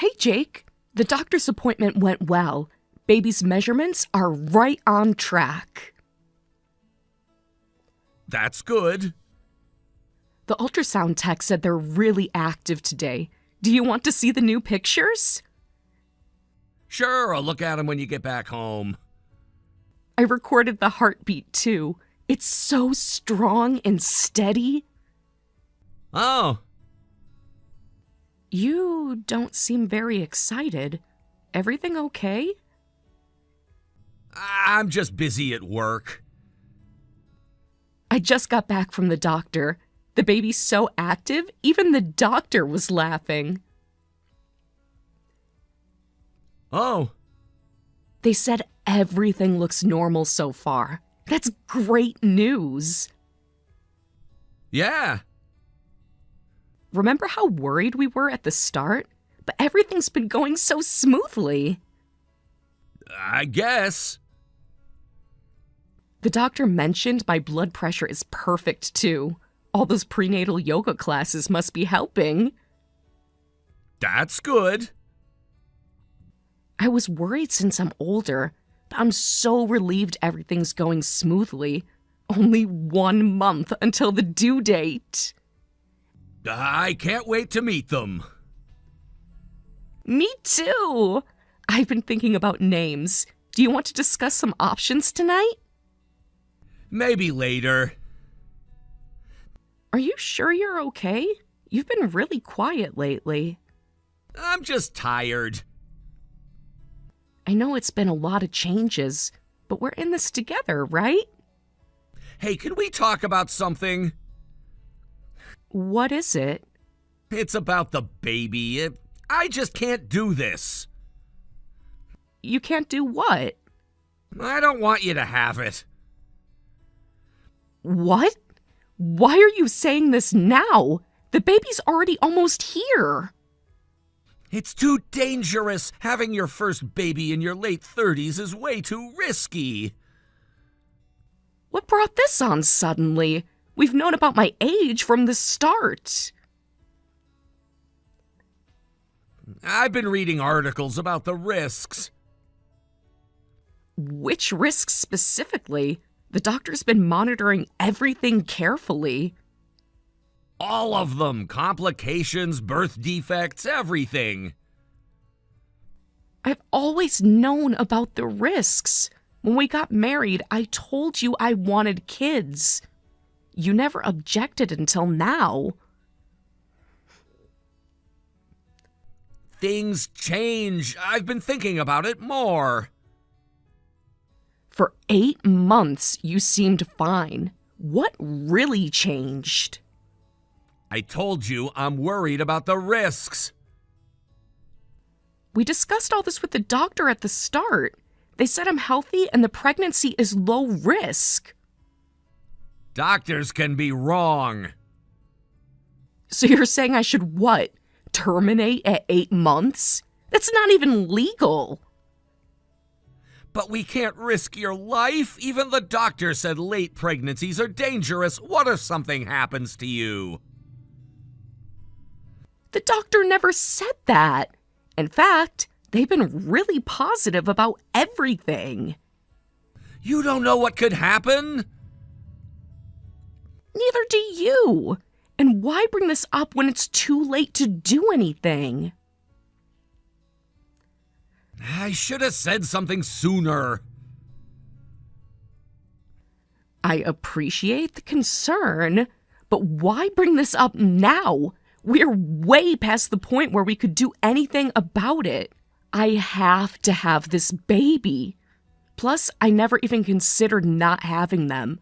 Hey, Jake. The doctor's appointment went well. Baby's measurements are right on track. That's good. The ultrasound tech said they're really active today. Do you want to see the new pictures? Sure, I'll look at them when you get back home. I recorded the heartbeat, too. It's so strong and steady. Oh. You don't seem very excited. Everything okay? I'm just busy at work. I just got back from the doctor. The baby's so active, even the doctor was laughing. Oh. They said everything looks normal so far. That's great news. Yeah. Remember how worried we were at the start? But everything's been going so smoothly. I guess. The doctor mentioned my blood pressure is perfect, too. All those prenatal yoga classes must be helping. That's good. I was worried since I'm older, but I'm so relieved everything's going smoothly. Only 1 month until the due date. I can't wait to meet them. Me too! I've been thinking about names. Do you want to discuss some options tonight? Maybe later. Are you sure you're okay? You've been really quiet lately. I'm just tired. I know it's been a lot of changes, but we're in this together, right? Hey, can we talk about something? What is it? It's about the baby. I just can't do this. You can't do what? I don't want you to have it. What? Why are you saying this now? The baby's already almost here. It's too dangerous. Having your first baby in your late 30s is way too risky. What brought this on suddenly? We've known about my age from the start. I've been reading articles about the risks. Which risks specifically? The doctor's been monitoring everything carefully. All of them. Complications, birth defects, everything. I've always known about the risks. When we got married, I told you I wanted kids. You never objected until now. Things change. I've been thinking about it more. For 8 months, you seemed fine. What really changed? I told you I'm worried about the risks. We discussed all this with the doctor at the start. They said I'm healthy and the pregnancy is low risk. Doctors can be wrong. So you're saying I should what? Terminate at 8 months? That's not even legal. But we can't risk your life. Even the doctor said late pregnancies are dangerous. What if something happens to you? The doctor never said that. In fact, they've been really positive about everything. You don't know what could happen? Neither do you. And why bring this up when it's too late to do anything? I should have said something sooner. I appreciate the concern, but why bring this up now? We're way past the point where we could do anything about it. I have to have this baby. Plus, I never even considered not having them.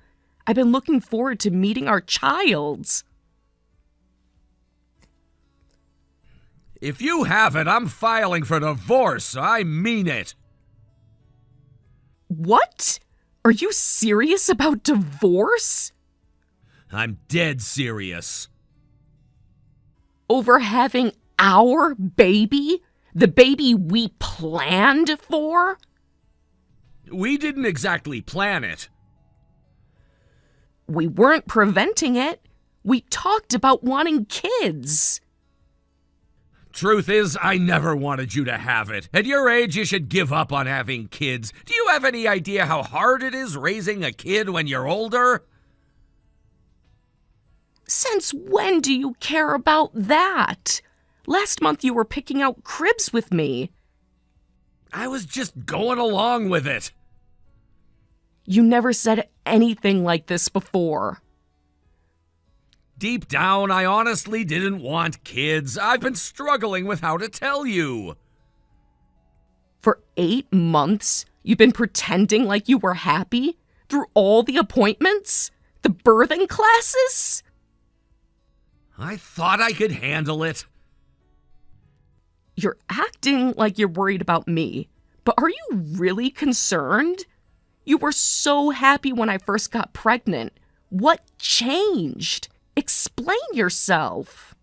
I've been looking forward to meeting our child. If you have it, I'm filing for divorce. I mean it. What? Are you serious about divorce? I'm dead serious. Over having our baby? The baby we planned for? We didn't exactly plan it. We weren't preventing it. We talked about wanting kids. Truth is, I never wanted you to have it. At your age, you should give up on having kids. Do you have any idea how hard it is raising a kid when you're older? Since when do you care about that? Last month you were picking out cribs with me. I was just going along with it. You never said anything like this before. Deep down, I honestly didn't want kids. I've been struggling with how to tell you. For 8 months, you've been pretending like you were happy? Through all the appointments? The birthing classes? I thought I could handle it. You're acting like you're worried about me, but are you really concerned? You were so happy when I first got pregnant. What changed? Explain yourself.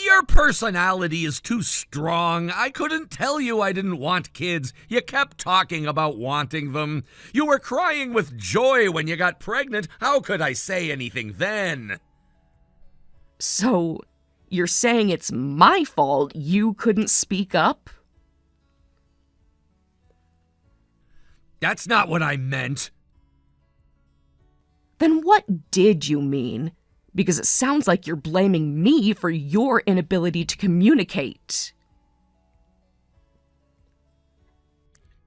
Your personality is too strong. I couldn't tell you I didn't want kids. You kept talking about wanting them. You were crying with joy when you got pregnant. How could I say anything then? So, you're saying it's my fault you couldn't speak up? That's not what I meant. Then what did you mean? Because it sounds like you're blaming me for your inability to communicate.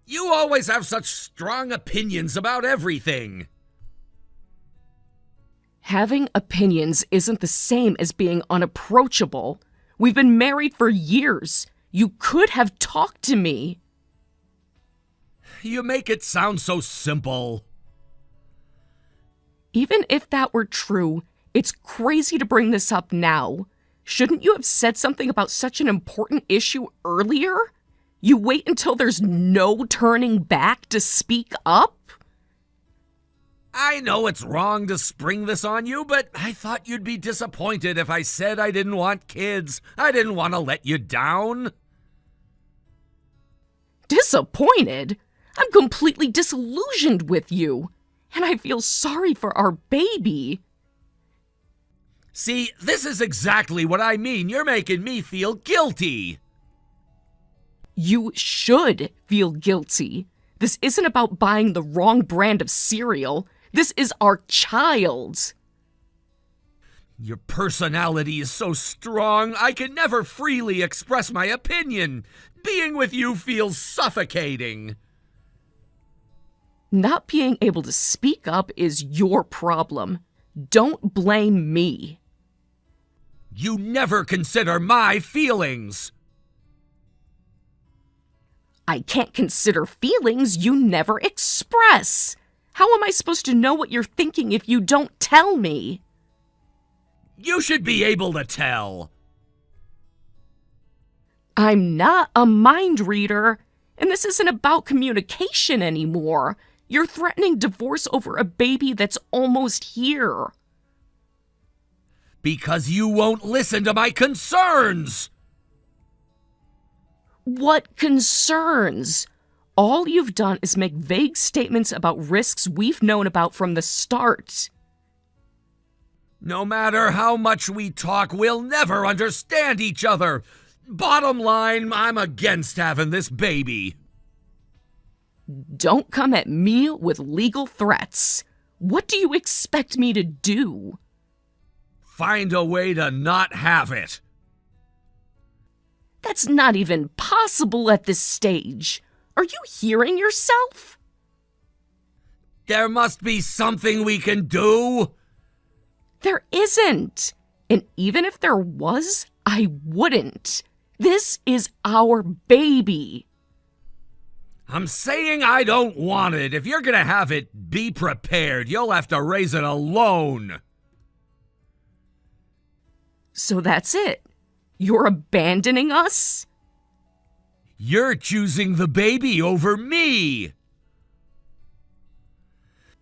You always have such strong opinions about everything. Having opinions isn't the same as being unapproachable. We've been married for years. You could have talked to me. You make it sound so simple. Even if that were true, it's crazy to bring this up now. Shouldn't you have said something about such an important issue earlier? You wait until there's no turning back to speak up? I know it's wrong to spring this on you, but I thought you'd be disappointed if I said I didn't want kids. I didn't want to let you down. Disappointed? I'm completely disillusioned with you. And I feel sorry for our baby. See, this is exactly what I mean. You're making me feel guilty. You should feel guilty. This isn't about buying the wrong brand of cereal. This is our child. Your personality is so strong, I can never freely express my opinion. Being with you feels suffocating. Not being able to speak up is your problem. Don't blame me. You never consider my feelings. I can't consider feelings you never express. How am I supposed to know what you're thinking if you don't tell me? You should be able to tell. I'm not a mind reader, and this isn't about communication anymore. You're threatening divorce over a baby that's almost here. Because you won't listen to my concerns. What concerns? All you've done is make vague statements about risks we've known about from the start. No matter how much we talk, we'll never understand each other. Bottom line, I'm against having this baby. Don't come at me with legal threats. What do you expect me to do? Find a way to not have it. That's not even possible at this stage. Are you hearing yourself? There must be something we can do. There isn't. And even if there was, I wouldn't. This is our baby. I'm saying I don't want it. If you're gonna have it, be prepared. You'll have to raise it alone. So that's it. You're abandoning us? You're choosing the baby over me.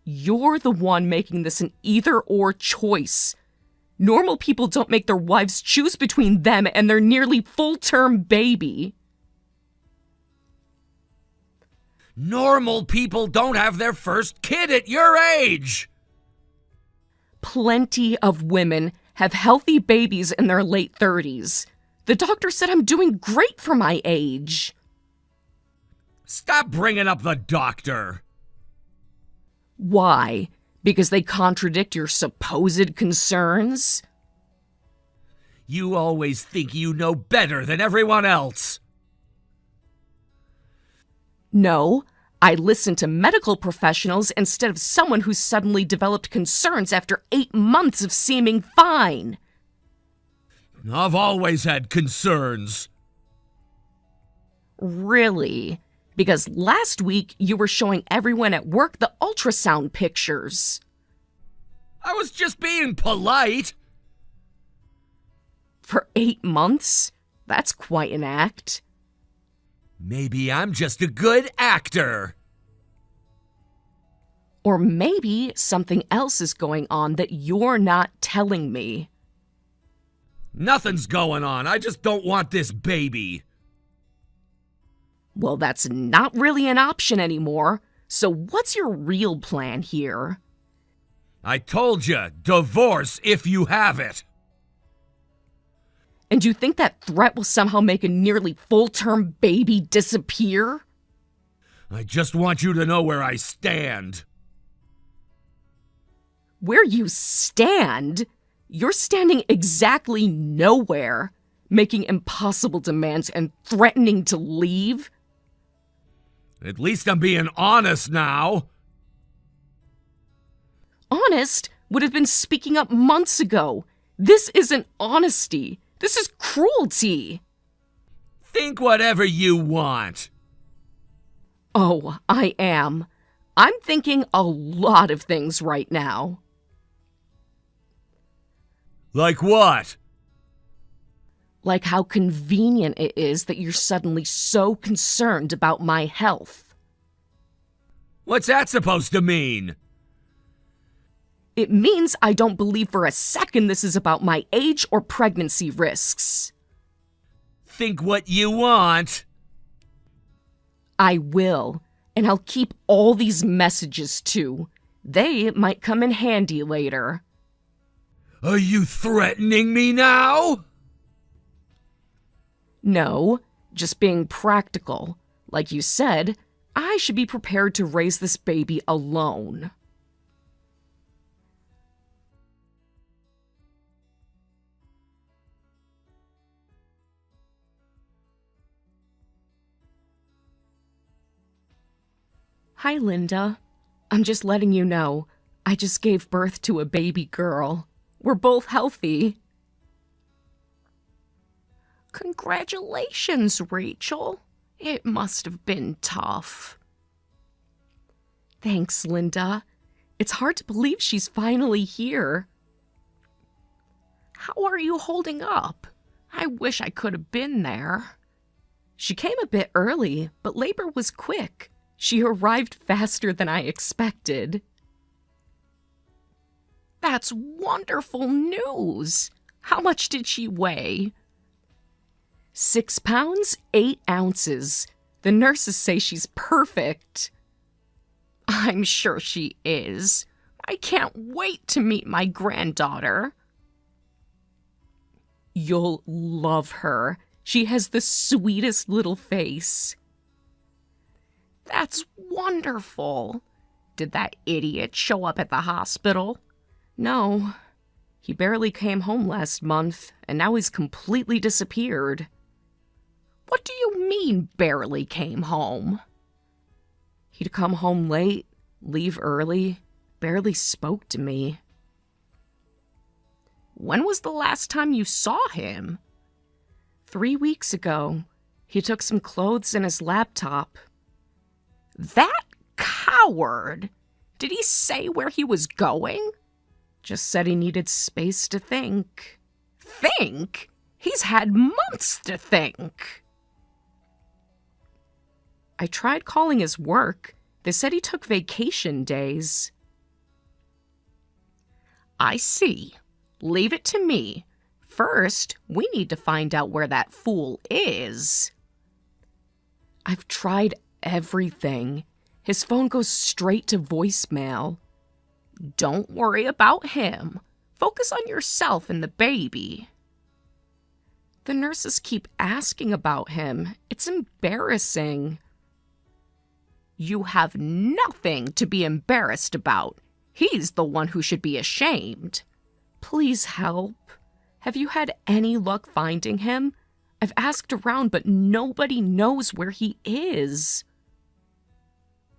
You're the one making this an either-or choice. Normal people don't make their wives choose between them and their nearly full-term baby. Normal people don't have their first kid at your age. Plenty of women have healthy babies in their late 30s. The doctor said I'm doing great for my age. Stop bringing up the doctor. Why? Because they contradict your supposed concerns? You always think you know better than everyone else. No, I listen to medical professionals instead of someone who suddenly developed concerns after 8 months of seeming fine. I've always had concerns. Really? Because last week you were showing everyone at work the ultrasound pictures. I was just being polite. For 8 months? That's quite an act. Maybe I'm just a good actor. Or maybe something else is going on that you're not telling me. Nothing's going on. I just don't want this baby. Well, that's not really an option anymore. So what's your real plan here? I told you, divorce if you have it. And you think that threat will somehow make a nearly full-term baby disappear? I just want you to know where I stand. Where you stand? You're standing exactly nowhere, making impossible demands and threatening to leave. At least I'm being honest now. Honest would have been speaking up months ago. This isn't honesty. This is cruelty. Think whatever you want. Oh, I am. I'm thinking a lot of things right now. Like what? Like how convenient it is that you're suddenly so concerned about my health. What's that supposed to mean? It means I don't believe for a second this is about my age or pregnancy risks. Think what you want. I will, and I'll keep all these messages too. They might come in handy later. Are you threatening me now? No, just being practical. Like you said, I should be prepared to raise this baby alone. Hi, Linda. I'm just letting you know, I just gave birth to a baby girl. We're both healthy. Congratulations, Rachel. It must have been tough. Thanks, Linda. It's hard to believe she's finally here. How are you holding up? I wish I could have been there. She came a bit early, but labor was quick. She arrived faster than I expected. That's wonderful news. How much did she weigh? 6 pounds, 8 ounces. The nurses say she's perfect. I'm sure she is. I can't wait to meet my granddaughter. You'll love her. She has the sweetest little face. That's wonderful. Did that idiot show up at the hospital? No. He barely came home last month, and now he's completely disappeared. What do you mean, barely came home? He'd come home late, leave early, barely spoke to me. When was the last time you saw him? 3 weeks ago. He took some clothes and his laptop. That coward! Did he say where he was going? Just said he needed space to think. Think? He's had months to think. I tried calling his work. They said he took vacation days. I see. Leave it to me. First, we need to find out where that fool is. I've tried everything. His phone goes straight to voicemail. Don't worry about him. Focus on yourself and the baby. The nurses keep asking about him. It's embarrassing. You have nothing to be embarrassed about. He's the one who should be ashamed. Please help. Have you had any luck finding him? I've asked around, but nobody knows where he is.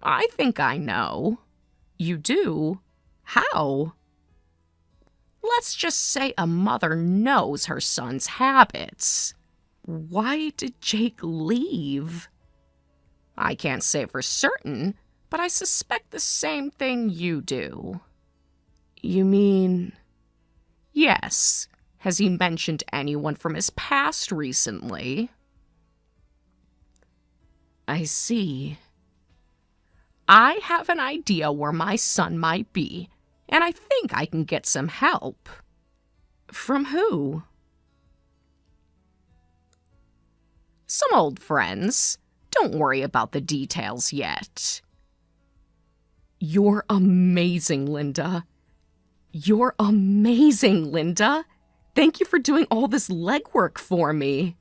I think I know. You do? How? Let's just say a mother knows her son's habits. Why did Jake leave? I can't say for certain, but I suspect the same thing you do. You mean... Yes. Has he mentioned anyone from his past recently? I see. I have an idea where my son might be, and I think I can get some help. From who? Some old friends. Don't worry about the details yet. You're amazing, Linda. You're amazing, Linda. Thank you for doing all this legwork for me.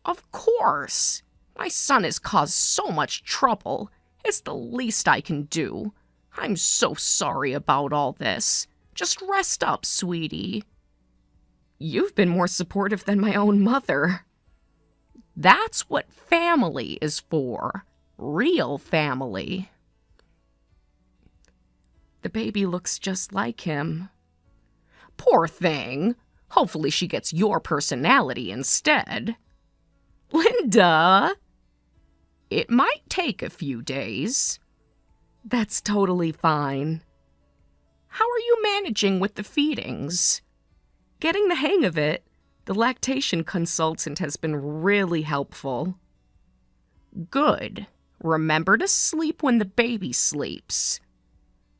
Of course. My son has caused so much trouble. It's the least I can do. I'm so sorry about all this. Just rest up, sweetie. You've been more supportive than my own mother. That's what family is for. Real family. The baby looks just like him. Poor thing. Hopefully she gets your personality instead. Linda! It might take a few days. That's totally fine. How are you managing with the feedings? Getting the hang of it. The lactation consultant has been really helpful. Good. Remember to sleep when the baby sleeps.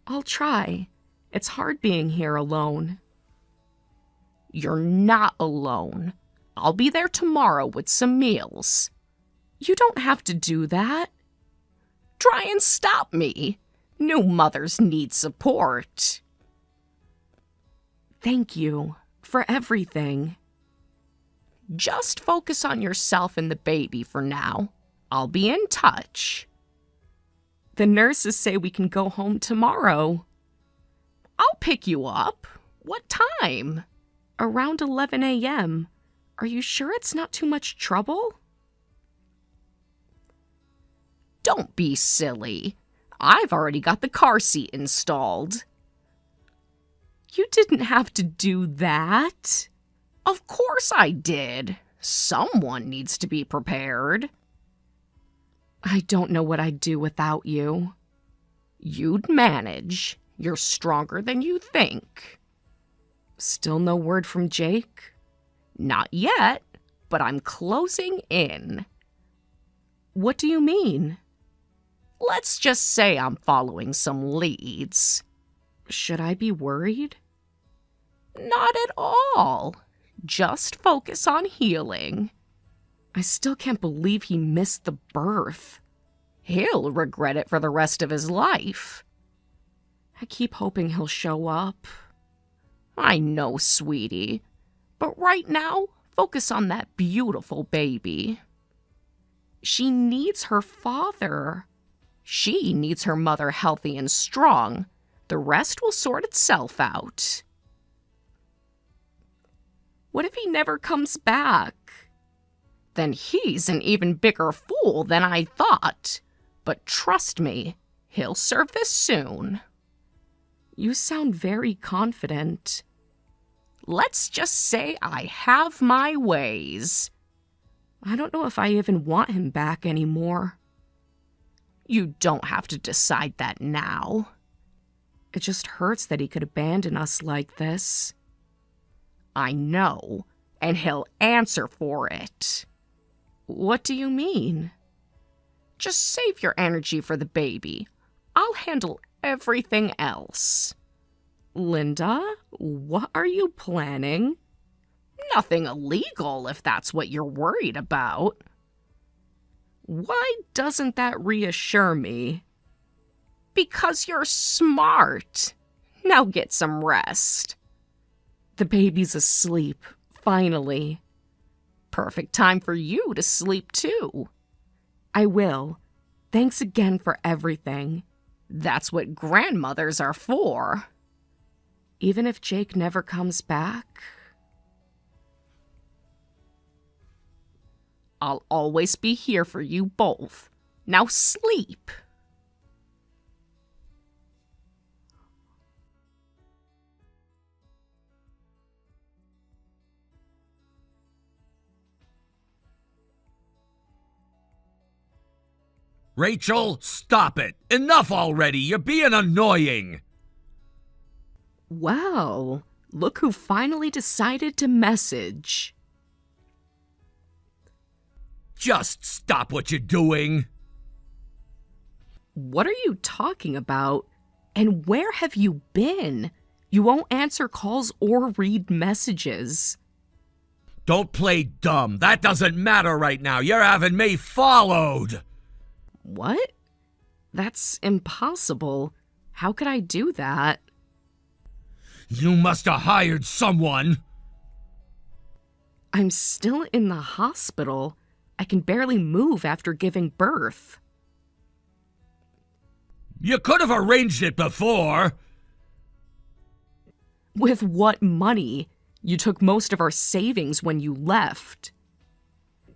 I'll try. It's hard being here alone. You're not alone. I'll be there tomorrow with some meals. You don't have to do that. Try and stop me. New mothers need support. Thank you for everything. Just focus on yourself and the baby for now. I'll be in touch. The nurses say we can go home tomorrow. I'll pick you up. What time? Around 11 a.m. Are you sure it's not too much trouble? Don't be silly. I've already got the car seat installed. You didn't have to do that. Of course I did. Someone needs to be prepared. I don't know what I'd do without you. You'd manage. You're stronger than you think. Still no word from Jake? Not yet, but I'm closing in. What do you mean? Let's just say I'm following some leads. Should I be worried? Not at all. Just focus on healing. I still can't believe he missed the birth. He'll regret it for the rest of his life. I keep hoping he'll show up. I know, sweetie. But right now, focus on that beautiful baby. She needs her father. She needs her mother healthy and strong. The rest will sort itself out. What if he never comes back? Then he's an even bigger fool than I thought. But trust me, he'll serve this soon. You sound very confident. Let's just say I have my ways. I don't know if I even want him back anymore. You don't have to decide that now. It just hurts that he could abandon us like this. I know, and he'll answer for it. What do you mean? Just save your energy for the baby. I'll handle everything else. Linda, what are you planning? Nothing illegal, if that's what you're worried about. Why doesn't that reassure me? Because you're smart. Now get some rest. The baby's asleep, finally. Perfect time for you to sleep, too. I will. Thanks again for everything. That's what grandmothers are for. Even if Jake never comes back, I'll always be here for you both. Now sleep. Rachel, stop it. Enough already. You're being annoying. Well, look who finally decided to message. Just stop what you're doing. What are you talking about? And where have you been? You won't answer calls or read messages. Don't play dumb. That doesn't matter right now. You're having me followed. What? That's impossible. How could I do that? You must have hired someone. I'm still in the hospital. I can barely move after giving birth. You could have arranged it before. With what money? You took most of our savings when you left.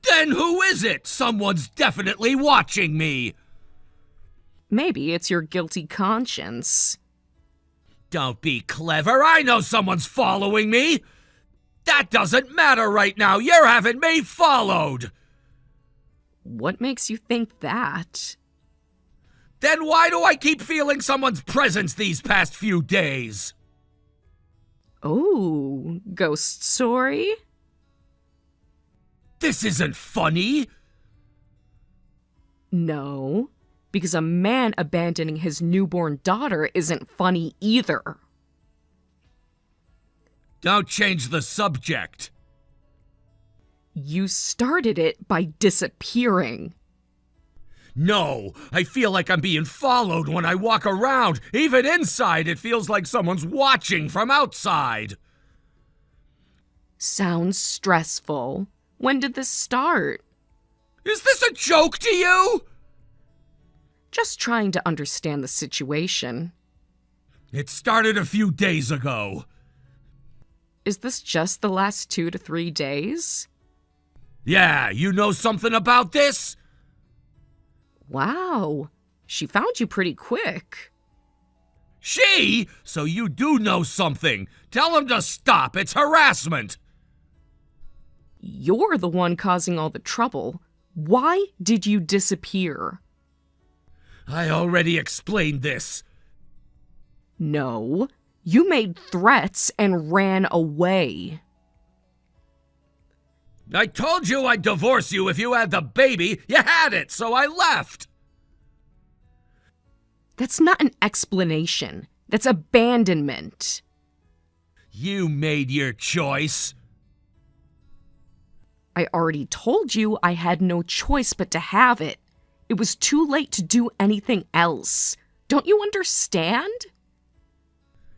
Then who is it? Someone's definitely watching me. Maybe it's your guilty conscience. Don't be clever. I know someone's following me. That doesn't matter right now. You're having me followed. What makes you think that? Then why do I keep feeling someone's presence these past few days? Oh, ghost story? This isn't funny. No, because a man abandoning his newborn daughter isn't funny either. Don't change the subject. You started it by disappearing. No, I feel like I'm being followed when I walk around. Even inside, it feels like someone's watching from outside. Sounds stressful. When did this start? Is this a joke to you? Just trying to understand the situation. It started a few days ago. Is this just the last 2 to 3 days? Yeah, you know something about this? Wow, she found you pretty quick. She? So you do know something. Tell him to stop. It's harassment. You're the one causing all the trouble. Why did you disappear? I already explained this. No, you made threats and ran away. I told you I'd divorce you if you had the baby. You had it, so I left. That's not an explanation. That's abandonment. You made your choice. I already told you I had no choice but to have it. It was too late to do anything else. Don't you understand?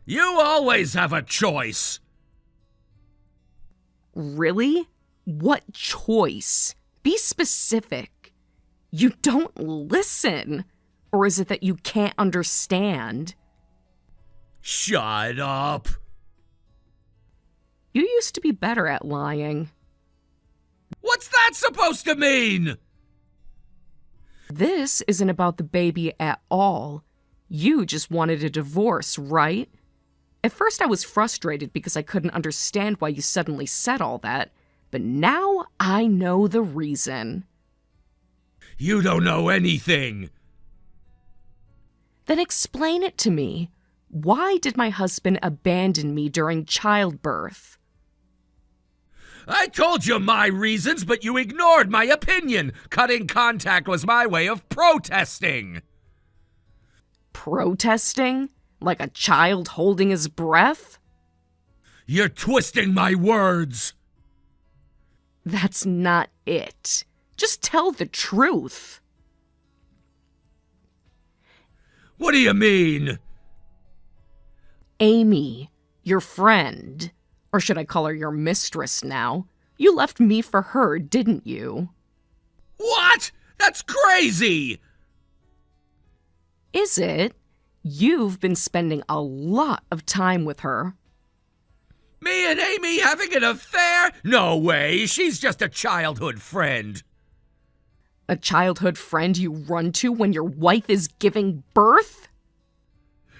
You always have a choice. Really? What choice? Be specific. You don't listen. Or is it that you can't understand? Shut up. You used to be better at lying. What's that supposed to mean? This isn't about the baby at all. You just wanted a divorce, right? At first I was frustrated because I couldn't understand why you suddenly said all that, but now I know the reason. You don't know anything. Then explain it to me. Why did my husband abandon me during childbirth? I told you my reasons, but you ignored my opinion. Cutting contact was my way of protesting. Protesting? Like a child holding his breath? You're twisting my words. That's not it. Just tell the truth. What do you mean? Amy, your friend, Or should I call her your mistress now? You left me for her, didn't you? What? That's crazy! Is it? You've been spending a lot of time with her. Me and Amy having an affair? No way, she's just a childhood friend. A childhood friend you run to when your wife is giving birth?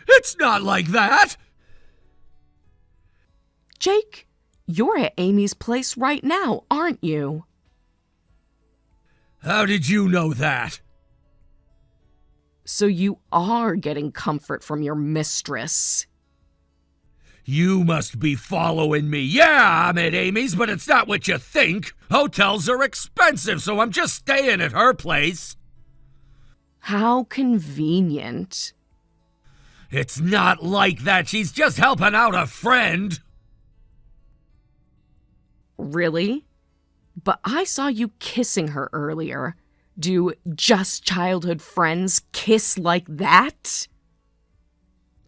It's not like that! Jake, you're at Amy's place right now, aren't you? How did you know that? So you are getting comfort from your mistress. You must be following me. Yeah, I'm at Amy's, but it's not what you think. Hotels are expensive, so I'm just staying at her place. How convenient. It's not like that. She's just helping out a friend. Really? But I saw you kissing her earlier. Do just childhood friends kiss like that?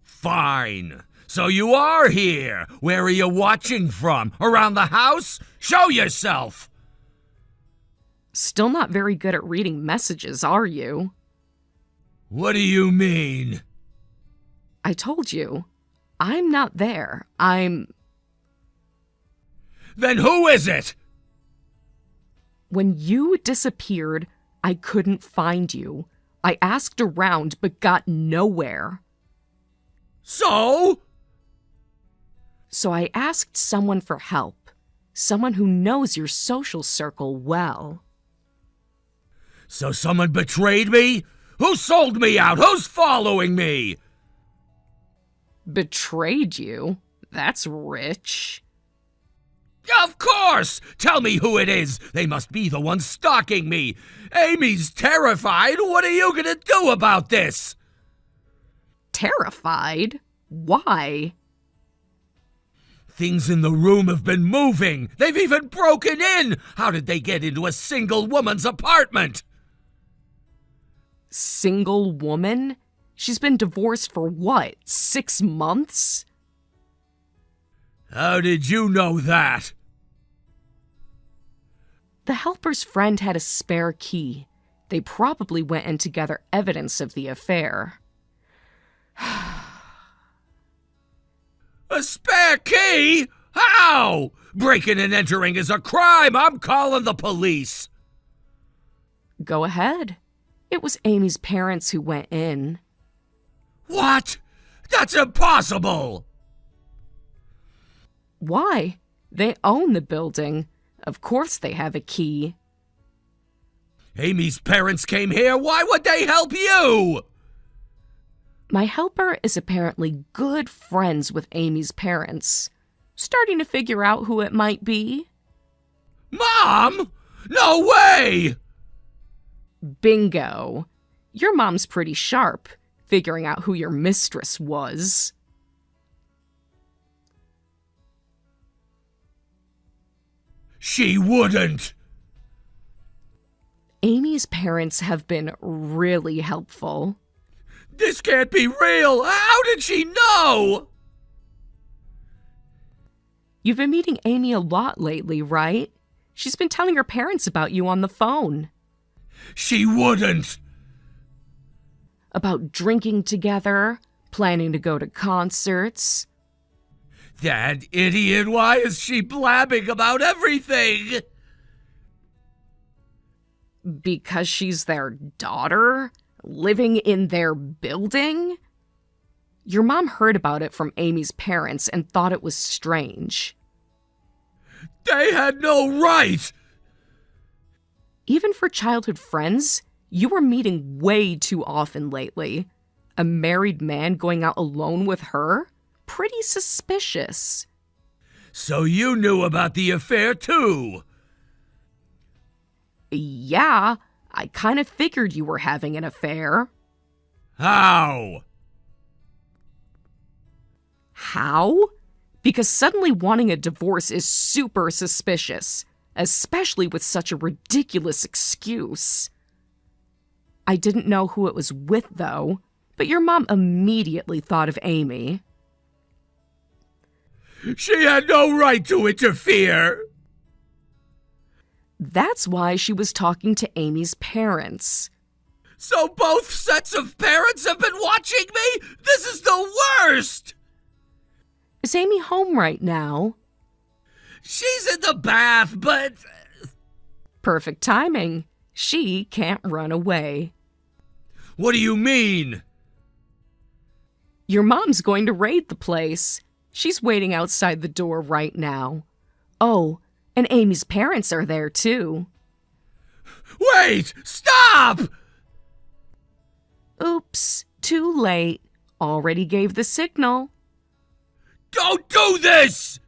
Fine. So you are here. Where are you watching from? Around the house? Show yourself. Still not very good at reading messages, are you? What do you mean? I told you. I'm not there. I'm... Then who is it? When you disappeared, I couldn't find you. I asked around but got nowhere. So? So I asked someone for help. Someone who knows your social circle well. So someone betrayed me? Who sold me out? Who's following me? Betrayed you? That's rich. Of course! Tell me who it is. They must be the ones stalking me. Amy's terrified. What are you gonna do about this? Terrified? Why? Things in the room have been moving. They've even broken in. How did they get into a single woman's apartment? Single woman? She's been divorced for what, 6 months? How did you know that? The helper's friend had a spare key. They probably went in to gather evidence of the affair. A spare key? How? Breaking and entering is a crime. I'm calling the police. Go ahead. It was Amy's parents who went in. What? That's impossible! Why? They own the building. Of course they have a key. Amy's parents came here. Why would they help you? My helper is apparently good friends with Amy's parents. Starting to figure out who it might be. Mom? No way! Bingo. Your mom's pretty sharp, figuring out who your mistress was. She wouldn't. Amy's parents have been really helpful. This can't be real. How did she know? You've been meeting Amy a lot lately, right? She's been telling her parents about you on the phone. She wouldn't. About drinking together, planning to go to concerts. That idiot, why is she blabbing about everything? Because she's their daughter? Living in their building? Your mom heard about it from Amy's parents and thought it was strange. They had no right! Even for childhood friends, you were meeting way too often lately. A married man going out alone with her? Pretty suspicious. So you knew about the affair too? Yeah, I kind of figured you were having an affair. How? How? Because suddenly wanting a divorce is super suspicious, especially with such a ridiculous excuse. I didn't know who it was with, though, but your mom immediately thought of Amy. She had no right to interfere. That's why she was talking to Amy's parents. So both sets of parents have been watching me? This is the worst! Is Amy home right now? She's in the bath, but... Perfect timing. She can't run away. What do you mean? Your mom's going to raid the place. She's waiting outside the door right now. Oh, and Amy's parents are there too. Wait! Stop! Oops, too late. Already gave the signal. Don't do this!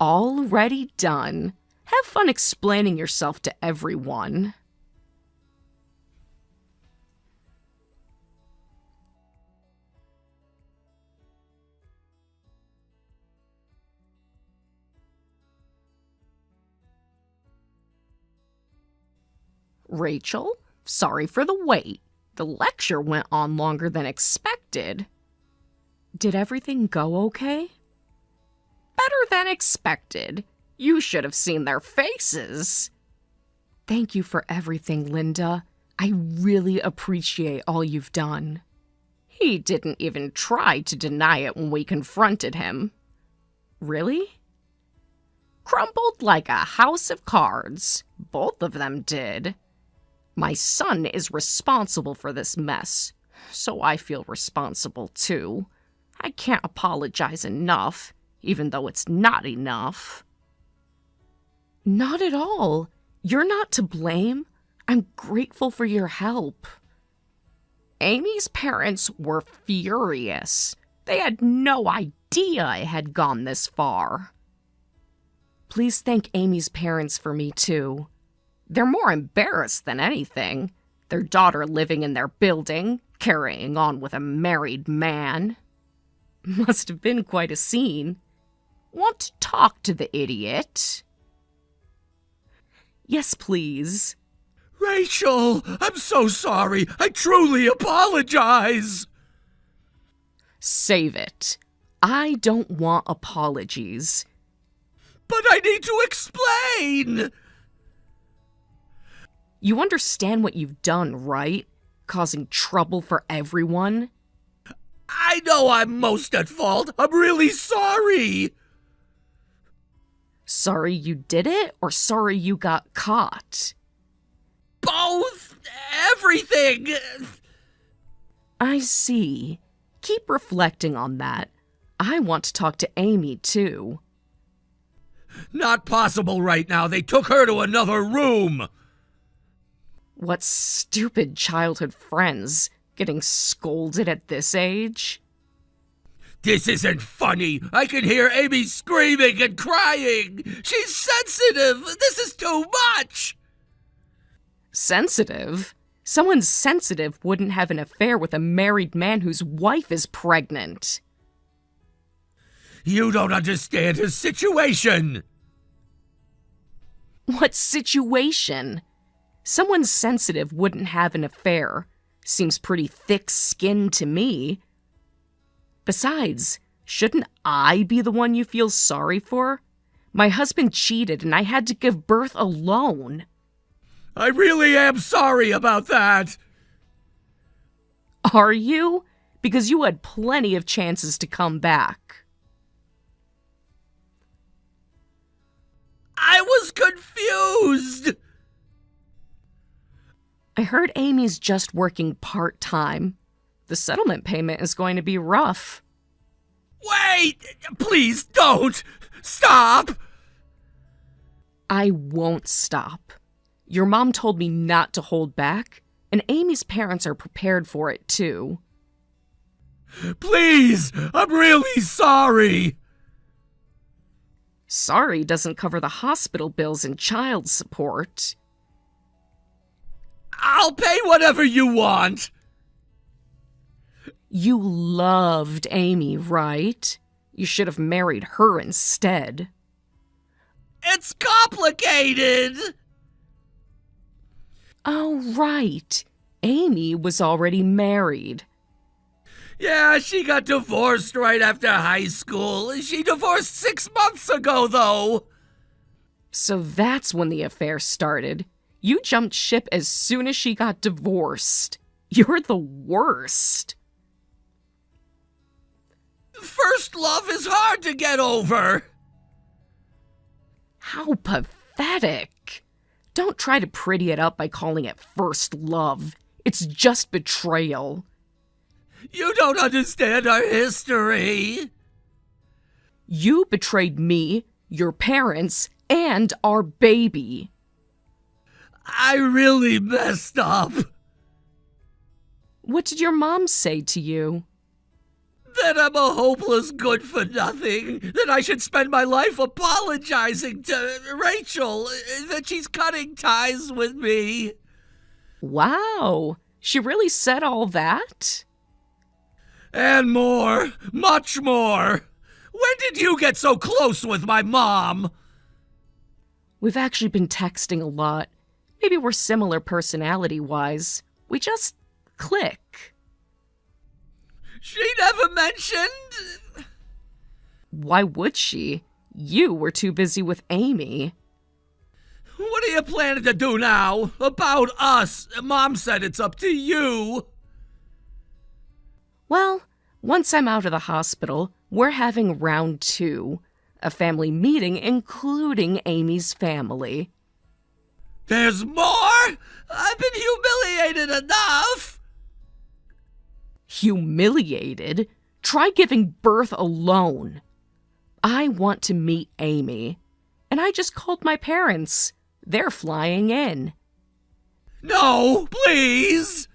Already done. Have fun explaining yourself to everyone. Rachel, sorry for the wait. The lecture went on longer than expected. Did everything go okay? Better than expected. You should have seen their faces. Thank you for everything, Linda. I really appreciate all you've done. He didn't even try to deny it when we confronted him. Really? Crumbled like a house of cards. Both of them did. My son is responsible for this mess, so I feel responsible too. I can't apologize enough, even though it's not enough. Not at all. You're not to blame. I'm grateful for your help. Amy's parents were furious. They had no idea I had gone this far. Please thank Amy's parents for me too. They're more embarrassed than anything. Their daughter living in their building, carrying on with a married man. Must have been quite a scene. Want to talk to the idiot? Yes, please. Rachel, I'm so sorry. I truly apologize. Save it. I don't want apologies. But I need to explain. You understand what you've done, right? Causing trouble for everyone? I know I'm most at fault. I'm really sorry. Sorry you did it, or sorry you got caught? Both. Everything. I see. Keep reflecting on that. I want to talk to Amy, too. Not possible right now. They took her to another room. What stupid childhood friends, getting scolded at this age? This isn't funny. I can hear Amy screaming and crying. She's sensitive. This is too much. Sensitive? Someone sensitive wouldn't have an affair with a married man whose wife is pregnant. You don't understand his situation. What situation? Someone sensitive wouldn't have an affair. Seems pretty thick-skinned to me. Besides, shouldn't I be the one you feel sorry for? My husband cheated and I had to give birth alone. I really am sorry about that. Are you? Because you had plenty of chances to come back. I was confused. I heard Amy's just working part-time. The settlement payment is going to be rough. Wait! Please don't! Stop! I won't stop. Your mom told me not to hold back, and Amy's parents are prepared for it too. Please! I'm really sorry! Sorry doesn't cover the hospital bills and child support. I'll pay whatever you want! You loved Amy, right? You should have married her instead. It's complicated! Oh, right. Amy was already married. Yeah, she got divorced right after high school. She divorced 6 months ago, though. So that's when the affair started. You jumped ship as soon as she got divorced. You're the worst. First love is hard to get over. How pathetic. Don't try to pretty it up by calling it first love. It's just betrayal. You don't understand our history. You betrayed me, your parents, and our baby. I really messed up. What did your mom say to you? That I'm a hopeless good-for-nothing. That I should spend my life apologizing to Rachel. That she's cutting ties with me. Wow, she really said all that? And more. Much more. When did you get so close with my mom? We've actually been texting a lot. Maybe we're similar personality-wise. We just click. She never mentioned. Why would she? You were too busy with Amy. What are you planning to do now? About us? Mom said it's up to you. Well, once I'm out of the hospital, we're having round 2. A family meeting including Amy's family. There's more? I've been humiliated enough. Humiliated? Try giving birth alone. I want to meet Amy. And I just called my parents. They're flying in. No, please.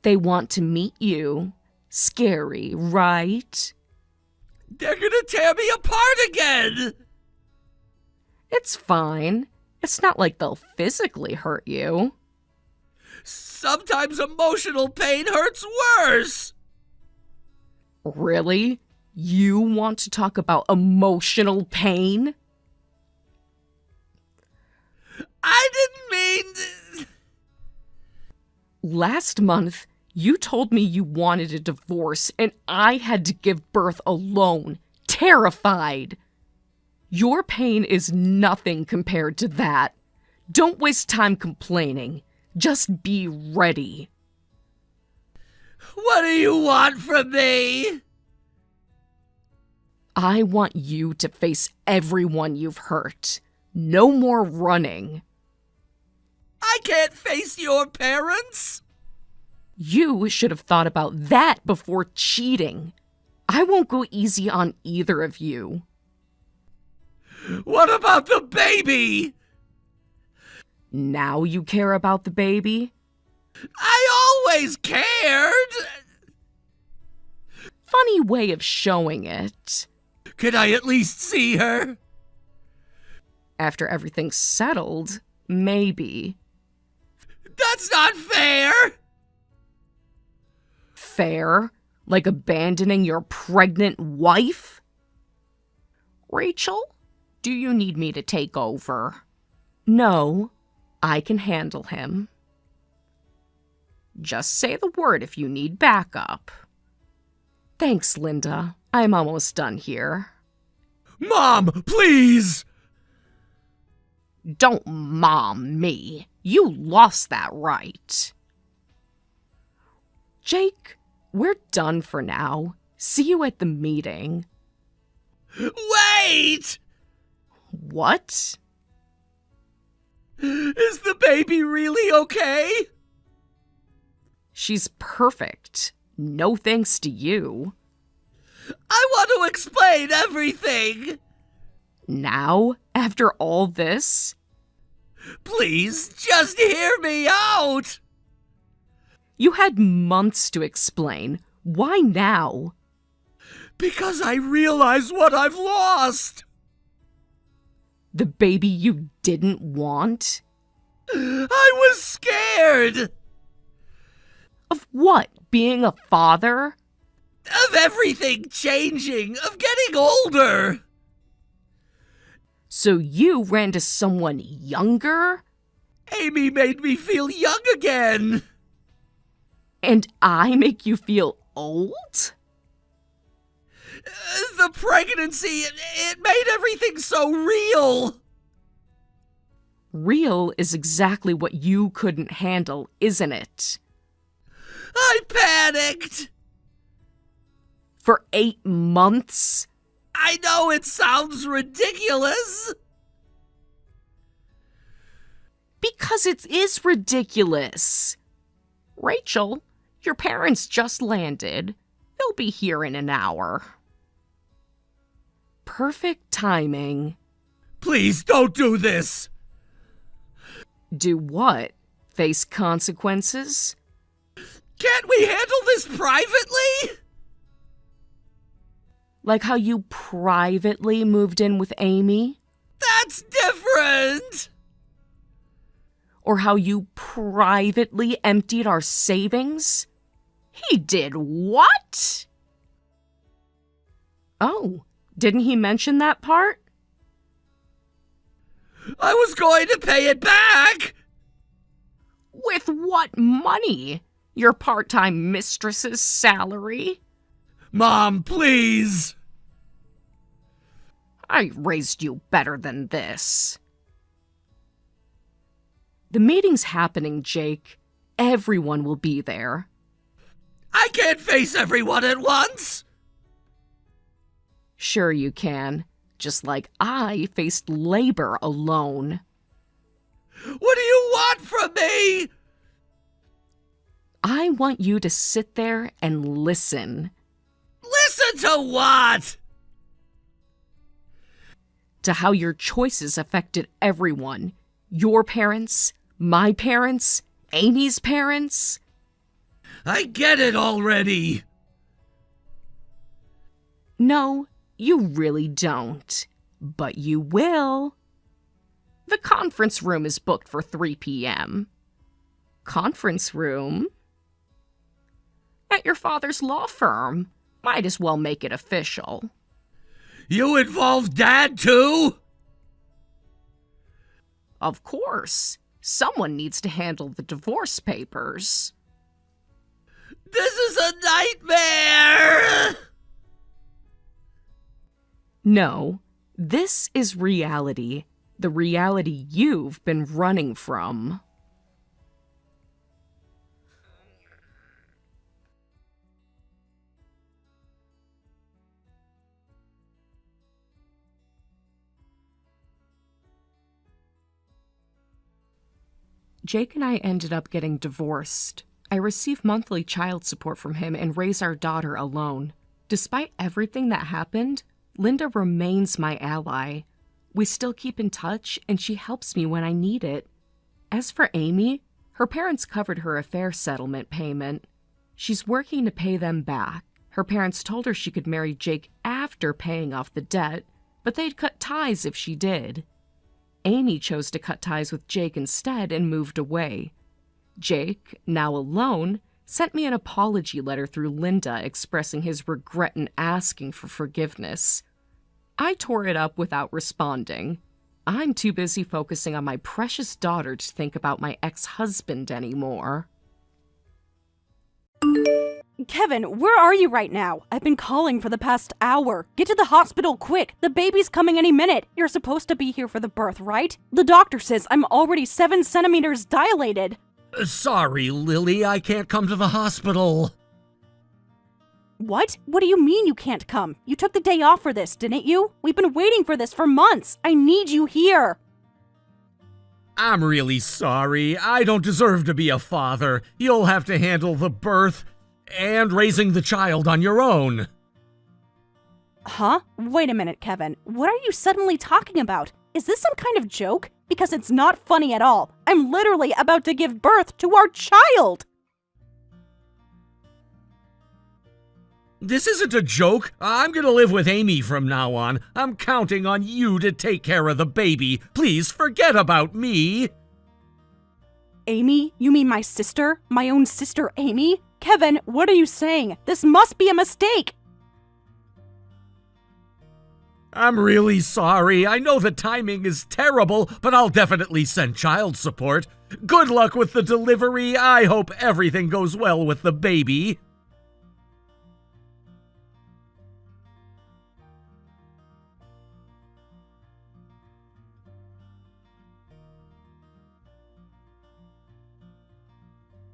They want to meet you. Scary, right? They're gonna tear me apart again. It's fine. It's not like they'll physically hurt you. Sometimes emotional pain hurts worse. Really? You want to talk about emotional pain? I didn't mean... Last month, you told me you wanted a divorce and I had to give birth alone, terrified. Your pain is nothing compared to that. Don't waste time complaining. Just be ready. What do you want from me? I want you to face everyone you've hurt. No more running. I can't face your parents. You should have thought about that before cheating. I won't go easy on either of you. What about the baby? Now you care about the baby? I always cared. Funny way of showing it. Can I at least see her? After everything's settled, maybe. That's not fair. Fair? Like abandoning your pregnant wife? Rachel, do you need me to take over? No, I can handle him. Just say the word if you need backup. Thanks, Linda. I'm almost done here. Mom, please! Don't mom me. You lost that right. Jake, we're done for now. See you at the meeting. Wait! What? Is the baby really okay? She's perfect. No thanks to you. I want to explain everything. Now, after all this? Please, just hear me out. You had months to explain. Why now? Because I realize what I've lost. The baby you didn't want? I was scared. Of what? Being a father? Of everything changing, of getting older. So you ran to someone younger? Amy made me feel young again. And I make you feel old? The pregnancy, it made everything so real. Real is exactly what you couldn't handle, isn't it? I panicked. For 8 months? I know it sounds ridiculous. Because it is ridiculous. Rachel, your parents just landed. They'll be here in an hour. Perfect timing. Please don't do this. Do what? Face consequences? Can't we handle this privately? Like how you privately moved in with Amy? That's different. Or how you privately emptied our savings? He did what? Oh, didn't he mention that part? I was going to pay it back. With what money? Your part-time mistress's salary? Mom, please. I raised you better than this. The meeting's happening, Jake. Everyone will be there. I can't face everyone at once. Sure you can. Just like I faced labor alone. What do you want from me? I want you to sit there and listen. Listen to what? To how your choices affected everyone. Your parents, my parents, Amy's parents. I get it already. No, you really don't. But you will. The conference room is booked for 3 p.m. Conference room? At your father's law firm. Might as well make it official. You involve Dad too? Of course. Someone needs to handle the divorce papers. This is a nightmare! No, this is reality. The reality you've been running from. Jake and I ended up getting divorced. I receive monthly child support from him and raise our daughter alone. Despite everything that happened, Linda remains my ally. We still keep in touch, and she helps me when I need it. As for Amy, her parents covered her affair settlement payment. She's working to pay them back. Her parents told her she could marry Jake after paying off the debt, but they'd cut ties if she did. Amy chose to cut ties with Jake instead and moved away. Jake, now alone, sent me an apology letter through Linda expressing his regret and asking for forgiveness. I tore it up without responding. I'm too busy focusing on my precious daughter to think about my ex-husband anymore. Kevin, where are you right now? I've been calling for the past hour. Get to the hospital quick. The baby's coming any minute. You're supposed to be here for the birth, right? The doctor says I'm already 7 centimeters dilated. Sorry, Lily, I can't come to the hospital. What? What do you mean you can't come? You took the day off for this, didn't you? We've been waiting for this for months. I need you here. I'm really sorry. I don't deserve to be a father. You'll have to handle the birth and raising the child on your own. Huh? Wait a minute, Kevin. What are you suddenly talking about? Is this some kind of joke? Because it's not funny at all. I'm literally about to give birth to our child! This isn't a joke. I'm gonna live with Amy from now on. I'm counting on you to take care of the baby. Please forget about me. Amy? You mean my sister? My own sister, Amy? Kevin, what are you saying? This must be a mistake! I'm really sorry. I know the timing is terrible, but I'll definitely send child support. Good luck with the delivery. I hope everything goes well with the baby.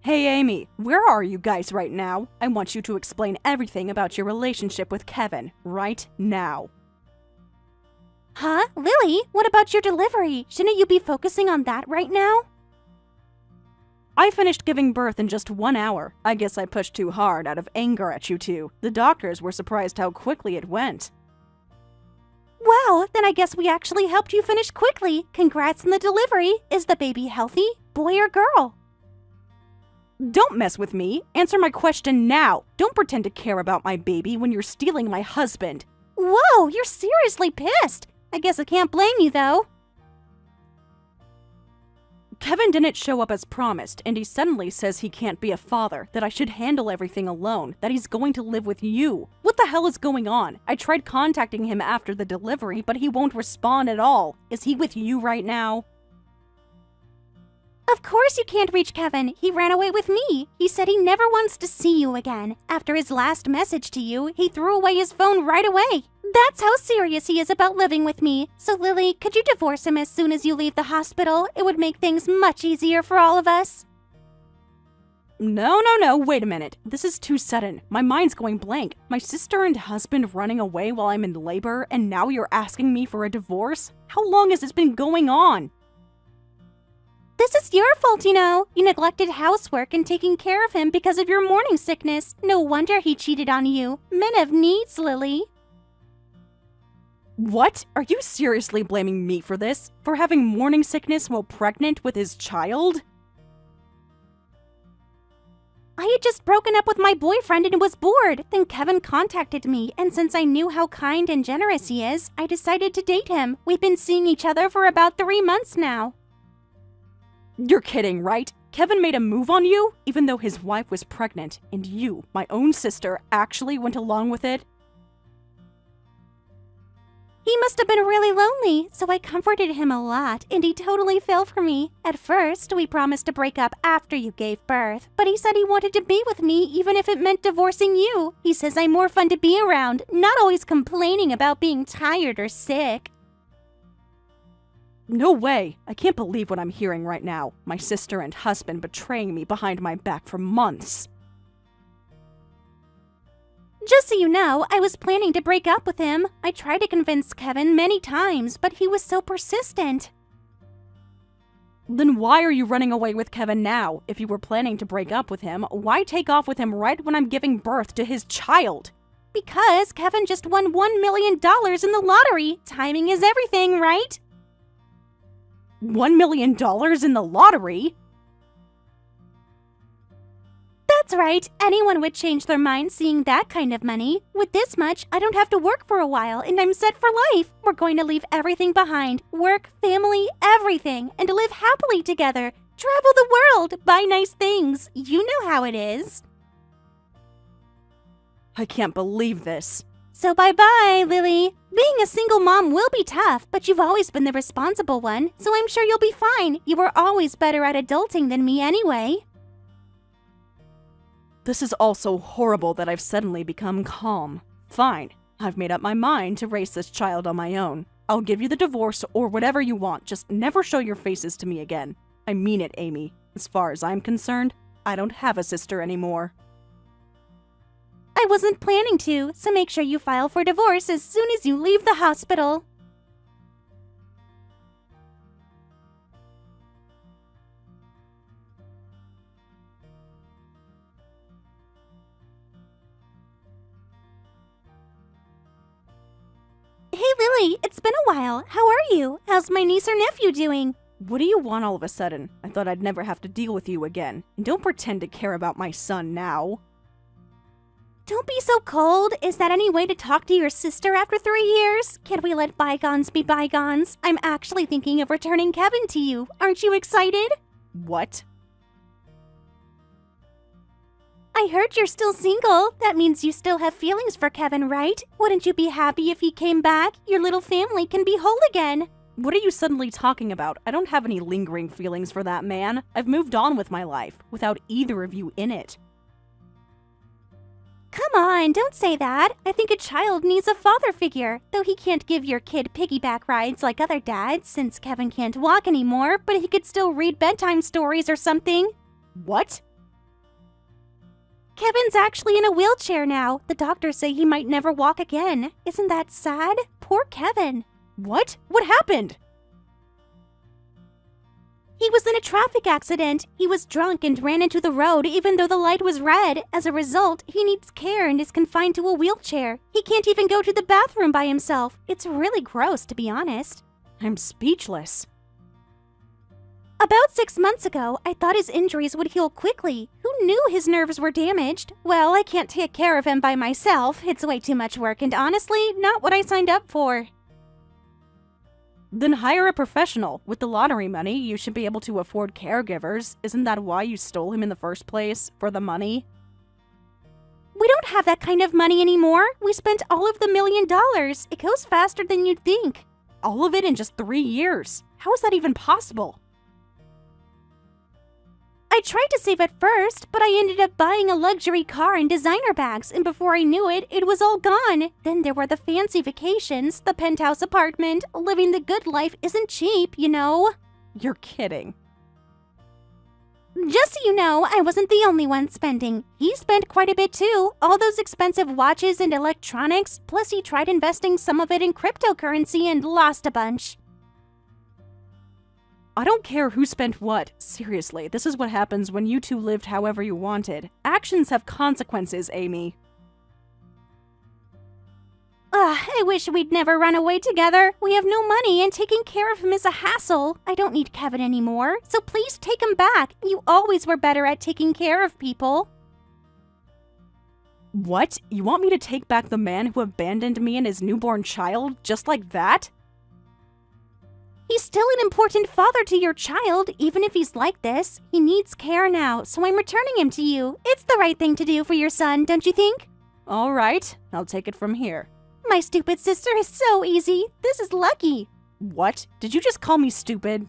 Hey Amy, where are you guys right now? I want you to explain everything about your relationship with Kevin right now. Huh? Lily, what about your delivery? Shouldn't you be focusing on that right now? I finished giving birth in just 1 hour. I guess I pushed too hard out of anger at you two. The doctors were surprised how quickly it went. Wow, then I guess we actually helped you finish quickly. Congrats on the delivery. Is the baby healthy? Boy or girl? Don't mess with me. Answer my question now. Don't pretend to care about my baby when you're stealing my husband. Whoa, you're seriously pissed. I guess I can't blame you though. Kevin didn't show up as promised, and he suddenly says he can't be a father, that I should handle everything alone, that he's going to live with you. What the hell is going on? I tried contacting him after the delivery, but he won't respond at all. Is he with you right now? Of course you can't reach Kevin. He ran away with me. He said he never wants to see you again. After his last message to you, he threw away his phone right away. That's how serious he is about living with me. So Lily, could you divorce him as soon as you leave the hospital? It would make things much easier for all of us. No, wait a minute. This is too sudden. My mind's going blank. My sister and husband running away while I'm in labor, and now you're asking me for a divorce? How long has this been going on? This is your fault, you know. You neglected housework and taking care of him because of your morning sickness. No wonder he cheated on you. Men have needs, Lily. What? Are you seriously blaming me for this? For having morning sickness while pregnant with his child? I had just broken up with my boyfriend and was bored. Then Kevin contacted me, and since I knew how kind and generous he is, I decided to date him. We've been seeing each other for about 3 months now. You're kidding, right? Kevin made a move on you, even though his wife was pregnant, and you, my own sister, actually went along with it? He must have been really lonely, so I comforted him a lot, and he totally fell for me. At first, we promised to break up after you gave birth, but he said he wanted to be with me even if it meant divorcing you. He says I'm more fun to be around, not always complaining about being tired or sick. No way! I can't believe what I'm hearing right now. My sister and husband betraying me behind my back for months. Just so you know, I was planning to break up with him. I tried to convince Kevin many times, but he was so persistent. Then why are you running away with Kevin now? If you were planning to break up with him, why take off with him right when I'm giving birth to his child? Because Kevin just won $1 million in the lottery. Timing is everything, right? $1 million in the lottery? That's right. Anyone would change their mind seeing that kind of money. With this much, I don't have to work for a while, and I'm set for life. We're going to leave everything behind. Work, family, everything, and to live happily together. Travel the world, buy nice things. You know how it is. I can't believe this. So bye-bye, Lily. Being a single mom will be tough, but you've always been the responsible one, so I'm sure you'll be fine. You were always better at adulting than me anyway. This is all so horrible that I've suddenly become calm. Fine, I've made up my mind to raise this child on my own. I'll give you the divorce or whatever you want, just never show your faces to me again. I mean it, Amy. As far as I'm concerned, I don't have a sister anymore. I wasn't planning to, so make sure you file for divorce as soon as you leave the hospital. Hey Lily, it's been a while. How are you? How's my niece or nephew doing? What do you want all of a sudden? I thought I'd never have to deal with you again. And don't pretend to care about my son now. Don't be so cold. Is that any way to talk to your sister after 3 years? Can't we let bygones be bygones? I'm actually thinking of returning Kevin to you. Aren't you excited? What? I heard you're still single. That means you still have feelings for Kevin, right? Wouldn't you be happy if he came back? Your little family can be whole again. What are you suddenly talking about? I don't have any lingering feelings for that man. I've moved on with my life, without either of you in it. Come on, don't say that. I think a child needs a father figure. Though he can't give your kid piggyback rides like other dads, since Kevin can't walk anymore, but he could still read bedtime stories or something. What? Kevin's actually in a wheelchair now. The doctors say he might never walk again. Isn't that sad? Poor Kevin. What? What happened? He was in a traffic accident. He was drunk and ran into the road even though the light was red. As a result, he needs care and is confined to a wheelchair. He can't even go to the bathroom by himself. It's really gross, to be honest. I'm speechless. About 6 months ago, I thought his injuries would heal quickly. Who knew his nerves were damaged? Well, I can't take care of him by myself. It's way too much work and honestly, not what I signed up for. Then hire a professional. With the lottery money, you should be able to afford caregivers. Isn't that why you stole him in the first place? For the money? We don't have that kind of money anymore. We spent all of the $1 million. It goes faster than you'd think. All of it in just 3 years. How is that even possible? I tried to save at first, but I ended up buying a luxury car and designer bags, and before I knew it, it was all gone. Then there were the fancy vacations, the penthouse apartment. Living the good life isn't cheap, you know. You're kidding. Just so you know, I wasn't the only one spending. He spent quite a bit too. All those expensive watches and electronics, plus he tried investing some of it in cryptocurrency and lost a bunch. I don't care who spent what. Seriously, this is what happens when you two lived however you wanted. Actions have consequences, Amy. I wish we'd never run away together. We have no money and taking care of him is a hassle. I don't need Kevin anymore, so please take him back. You always were better at taking care of people. What? You want me to take back the man who abandoned me and his newborn child just like that? He's still an important father to your child, even if he's like this. He needs care now, so I'm returning him to you. It's the right thing to do for your son, don't you think? All right, I'll take it from here. My stupid sister is so easy. This is lucky. What? Did you just call me stupid?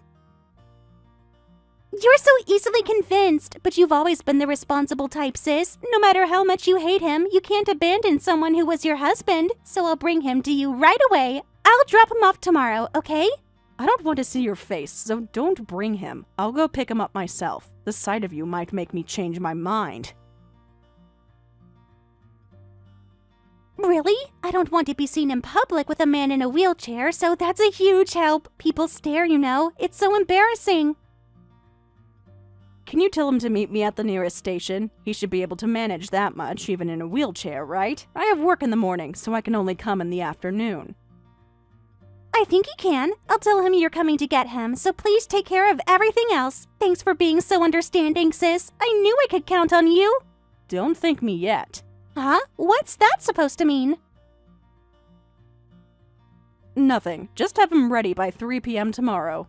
You're so easily convinced, but you've always been the responsible type, sis. No matter how much you hate him, you can't abandon someone who was your husband, so I'll bring him to you right away. I'll drop him off tomorrow, okay? I don't want to see your face, so don't bring him. I'll go pick him up myself. The sight of you might make me change my mind. Really? I don't want to be seen in public with a man in a wheelchair, so that's a huge help. People stare, you know. It's so embarrassing. Can you tell him to meet me at the nearest station? He should be able to manage that much, even in a wheelchair, right? I have work in the morning, so I can only come in the afternoon. I think he can. I'll tell him you're coming to get him, so please take care of everything else. Thanks for being so understanding, sis. I knew I could count on you. Don't thank me yet. Huh? What's that supposed to mean? Nothing. Just have him ready by 3 p.m. tomorrow.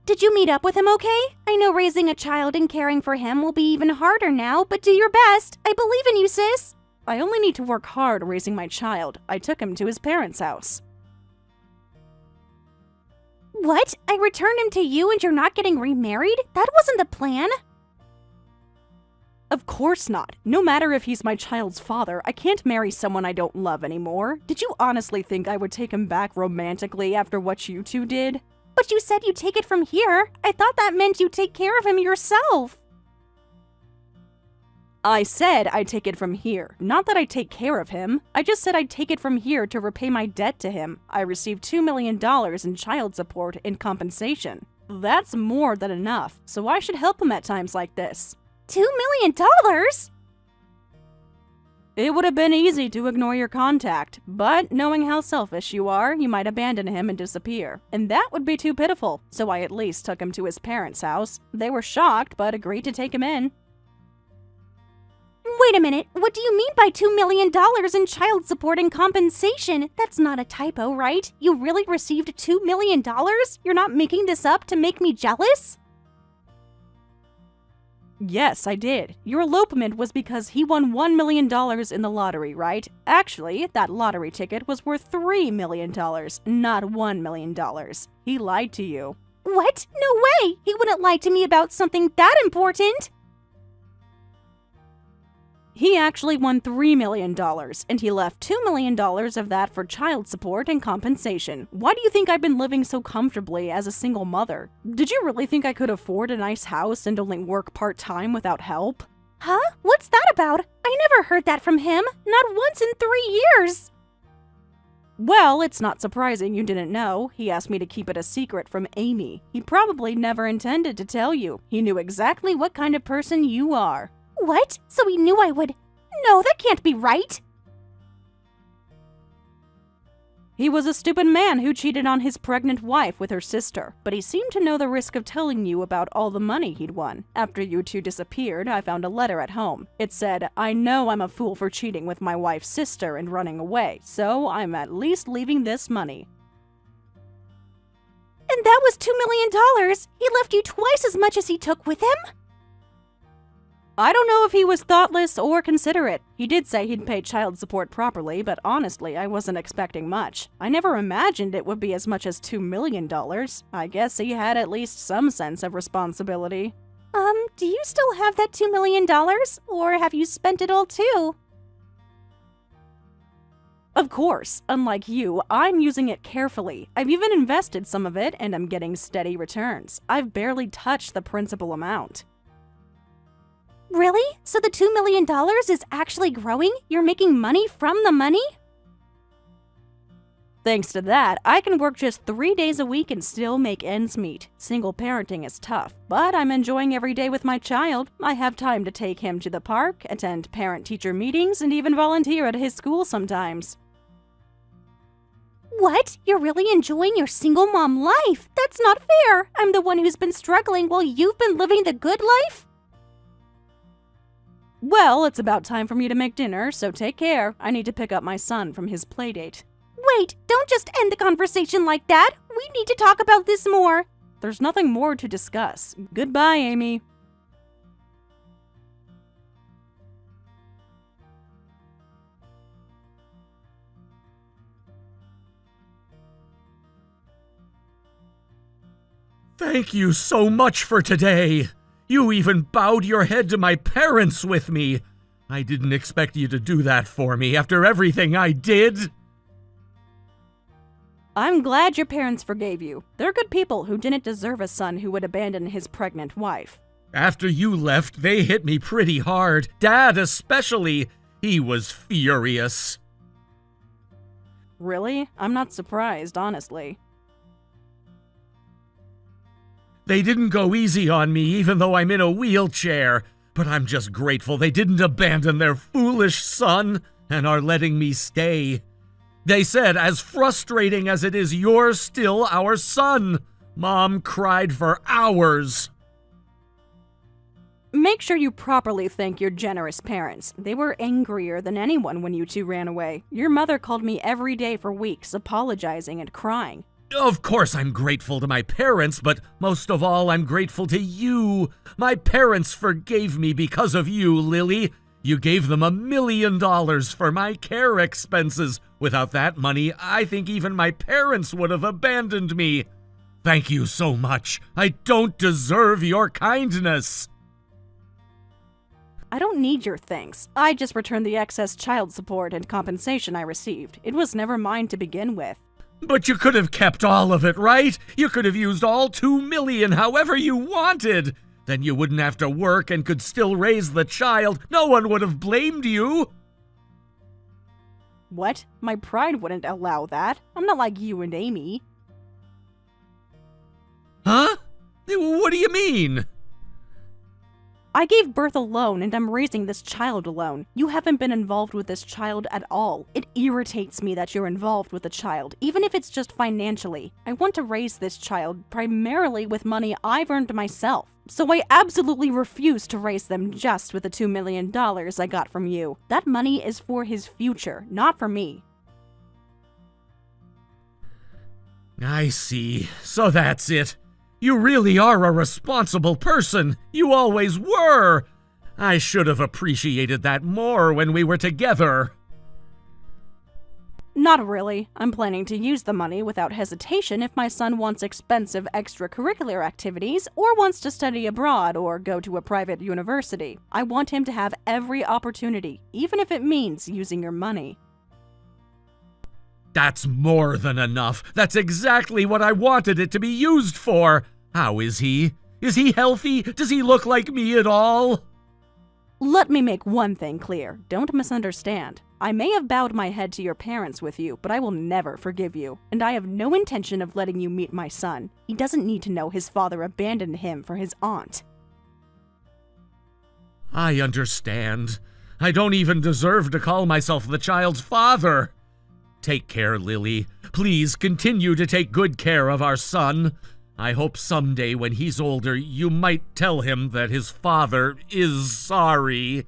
Did you meet up with him okay? I know raising a child and caring for him will be even harder now, but do your best. I believe in you, sis. I only need to work hard raising my child. I took him to his parents' house. What? I returned him to you and you're not getting remarried? That wasn't the plan. Of course not. No matter if he's my child's father, I can't marry someone I don't love anymore. Did you honestly think I would take him back romantically after what you two did? But you said you'd take it from here. I thought that meant you'd take care of him yourself. I said I'd take it from here, not that I'd take care of him. I just said I'd take it from here to repay my debt to him. I received $2 million in child support in compensation. That's more than enough, so I should help him at times like this. $2 million? It would have been easy to ignore your contact, but knowing how selfish you are, you might abandon him and disappear. And that would be too pitiful, so I at least took him to his parents' house. They were shocked, but agreed to take him in. Wait a minute, what do you mean by $2 million in child support and compensation? That's not a typo, right? You really received $2 million? You're not making this up to make me jealous? Yes, I did. Your elopement was because he won $1 million in the lottery, right? Actually, that lottery ticket was worth $3 million, not $1 million. He lied to you. What? No way! He wouldn't lie to me about something that important! He actually won $3 million, and he left $2 million of that for child support and compensation. Why do you think I've been living so comfortably as a single mother? Did you really think I could afford a nice house and only work part-time without help? Huh? What's that about? I never heard that from him. Not once in 3 years. Well, it's not surprising you didn't know. He asked me to keep it a secret from Amy. He probably never intended to tell you. He knew exactly what kind of person you are. What? So he knew I would... No, that can't be right. He was a stupid man who cheated on his pregnant wife with her sister, but he seemed to know the risk of telling you about all the money he'd won. After you two disappeared, I found a letter at home. It said, "I know I'm a fool for cheating with my wife's sister and running away, so I'm at least leaving this money." And that was $2 million. He left you twice as much as he took with him? I don't know if he was thoughtless or considerate. He did say he'd pay child support properly, but honestly, I wasn't expecting much. I never imagined it would be as much as $2 million. I guess he had at least some sense of responsibility. Do you still have that $2 million? Or have you spent it all too? Of course, unlike you, I'm using it carefully. I've even invested some of it, and I'm getting steady returns. I've barely touched the principal amount. Really? So the $2 million is actually growing? You're making money from the money? Thanks to that, I can work just 3 days a week and still make ends meet. Single parenting is tough, but I'm enjoying every day with my child. I have time to take him to the park, attend parent-teacher meetings, and even volunteer at his school sometimes. What? You're really enjoying your single mom life? That's not fair. I'm the one who's been struggling while you've been living the good life? Well, it's about time for me to make dinner, so take care. I need to pick up my son from his playdate. Wait, don't just end the conversation like that. We need to talk about this more. There's nothing more to discuss. Goodbye, Amy. Thank you so much for today. You even bowed your head to my parents with me. I didn't expect you to do that for me after everything I did. I'm glad your parents forgave you. They're good people who didn't deserve a son who would abandon his pregnant wife. After you left, they hit me pretty hard. Dad especially. He was furious. Really? I'm not surprised, honestly. They didn't go easy on me even though I'm in a wheelchair, but I'm just grateful they didn't abandon their foolish son and are letting me stay. They said, as frustrating as it is, you're still our son. Mom cried for hours. Make sure you properly thank your generous parents. They were angrier than anyone when you two ran away. Your mother called me every day for weeks, apologizing and crying. Of course I'm grateful to my parents, but most of all I'm grateful to you. My parents forgave me because of you, Lily. You gave them $1 million for my care expenses. Without that money, I think even my parents would have abandoned me. Thank you so much. I don't deserve your kindness. I don't need your thanks. I just returned the excess child support and compensation I received. It was never mine to begin with. But you could have kept all of it, right? You could have used all $2 million however you wanted. Then you wouldn't have to work and could still raise the child. No one would have blamed you. What? My pride wouldn't allow that. I'm not like you and Amy. Huh? What do you mean? I gave birth alone and I'm raising this child alone. You haven't been involved with this child at all. It irritates me that you're involved with the child, even if it's just financially. I want to raise this child primarily with money I've earned myself. So I absolutely refuse to raise them just with the $2 million I got from you. That money is for his future, not for me. I see. So that's it. You really are a responsible person. You always were. I should have appreciated that more when we were together. Not really. I'm planning to use the money without hesitation if my son wants expensive extracurricular activities or wants to study abroad or go to a private university. I want him to have every opportunity, even if it means using your money. That's more than enough. That's exactly what I wanted it to be used for. How is he? Is he healthy? Does he look like me at all? Let me make one thing clear. Don't misunderstand. I may have bowed my head to your parents with you, but I will never forgive you, and I have no intention of letting you meet my son. He doesn't need to know his father abandoned him for his aunt. I understand. I don't even deserve to call myself the child's father. Take care, Lily. Please continue to take good care of our son. I hope someday when he's older, you might tell him that his father is sorry.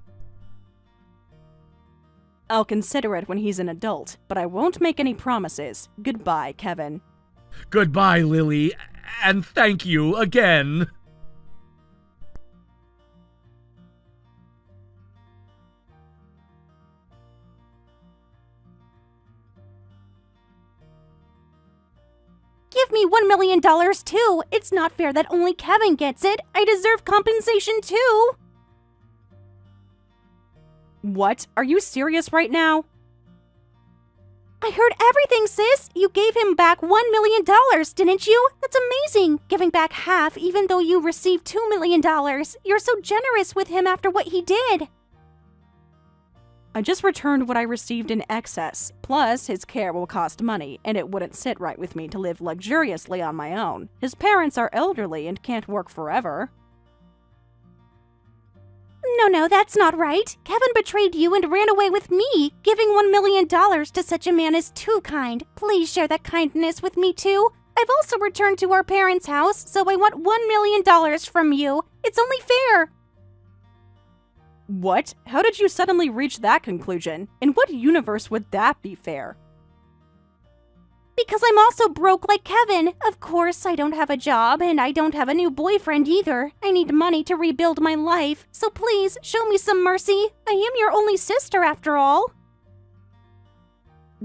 I'll consider it when he's an adult, but I won't make any promises. Goodbye, Kevin. Goodbye, Lily, and thank you again. Give me $1 million too. It's not fair that only Kevin gets it. I deserve compensation too. What? Are you serious right now? I heard everything, sis. You gave him back $1 million, didn't you? That's amazing. Giving back half even though you received $2 million. You're so generous with him after what he did. I just returned what I received in excess. Plus, his care will cost money, and it wouldn't sit right with me to live luxuriously on my own. His parents are elderly and can't work forever. No, that's not right. Kevin betrayed you and ran away with me. Giving $1 million to such a man is too kind. Please share that kindness with me too. I've also returned to our parents' house, so I want $1 million from you. It's only fair. What? How did you suddenly reach that conclusion? In what universe would that be fair? Because I'm also broke like Kevin. Of course, I don't have a job, and I don't have a new boyfriend either. I need money to rebuild my life, so please, show me some mercy. I am your only sister after all.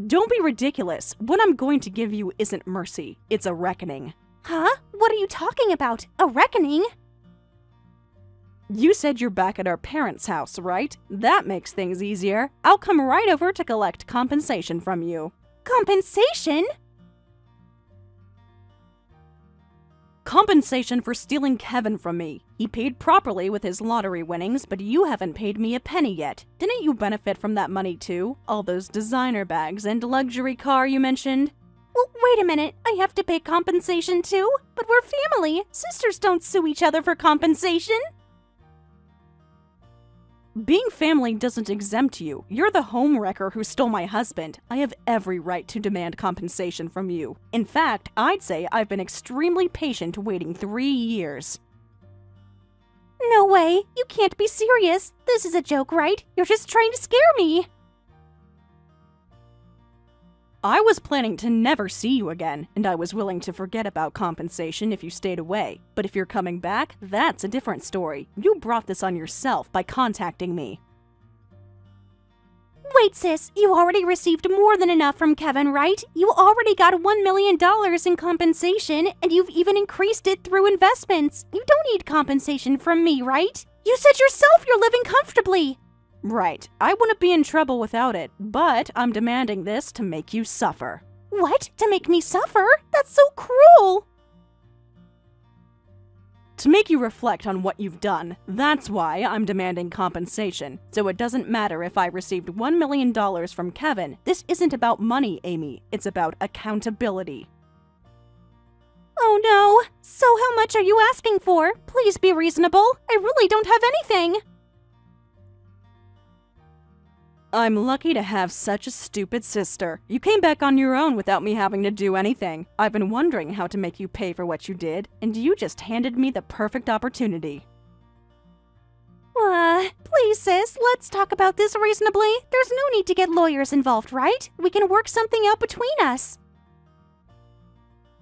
Don't be ridiculous. What I'm going to give you isn't mercy. It's a reckoning. Huh? What are you talking about? A reckoning? You said you're back at our parents' house, right? That makes things easier. I'll come right over to collect compensation from you. Compensation? Compensation for stealing Kevin from me. He paid properly with his lottery winnings, but you haven't paid me a penny yet. Didn't you benefit from that money too? All those designer bags and luxury car you mentioned? Well, wait a minute. I have to pay compensation too? But we're family. Sisters don't sue each other for compensation. Being family doesn't exempt you. You're the homewrecker who stole my husband. I have every right to demand compensation from you. In fact, I'd say I've been extremely patient waiting 3 years. No way. You can't be serious. This is a joke, right? You're just trying to scare me. I was planning to never see you again, and I was willing to forget about compensation if you stayed away. But if you're coming back, that's a different story. You brought this on yourself by contacting me. Wait, sis, you already received more than enough from Kevin, right? You already got $1 million in compensation, and you've even increased it through investments. You don't need compensation from me, right? You said yourself you're living comfortably. Right. I wouldn't be in trouble without it, but I'm demanding this to make you suffer. What? To make me suffer? That's so cruel! To make you reflect on what you've done. That's why I'm demanding compensation. So it doesn't matter if I received $1 million from Kevin. This isn't about money, Amy. It's about accountability. Oh no! So how much are you asking for? Please be reasonable. I really don't have anything. I'm lucky to have such a stupid sister. You came back on your own without me having to do anything. I've been wondering how to make you pay for what you did, and you just handed me the perfect opportunity. Please, sis, let's talk about this reasonably. There's no need to get lawyers involved, right? We can work something out between us.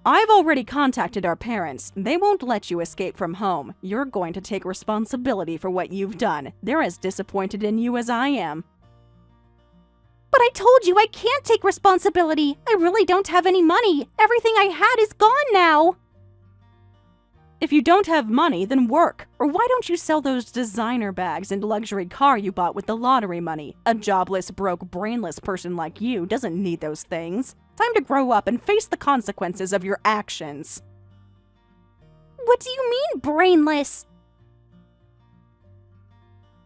I've already contacted our parents. They won't let you escape from home. You're going to take responsibility for what you've done. They're as disappointed in you as I am. But I told you I can't take responsibility. I really don't have any money. Everything I had is gone now. If you don't have money, then work. Or why don't you sell those designer bags and luxury car you bought with the lottery money? A jobless, broke, brainless person like you doesn't need those things. Time to grow up and face the consequences of your actions. What do you mean, brainless?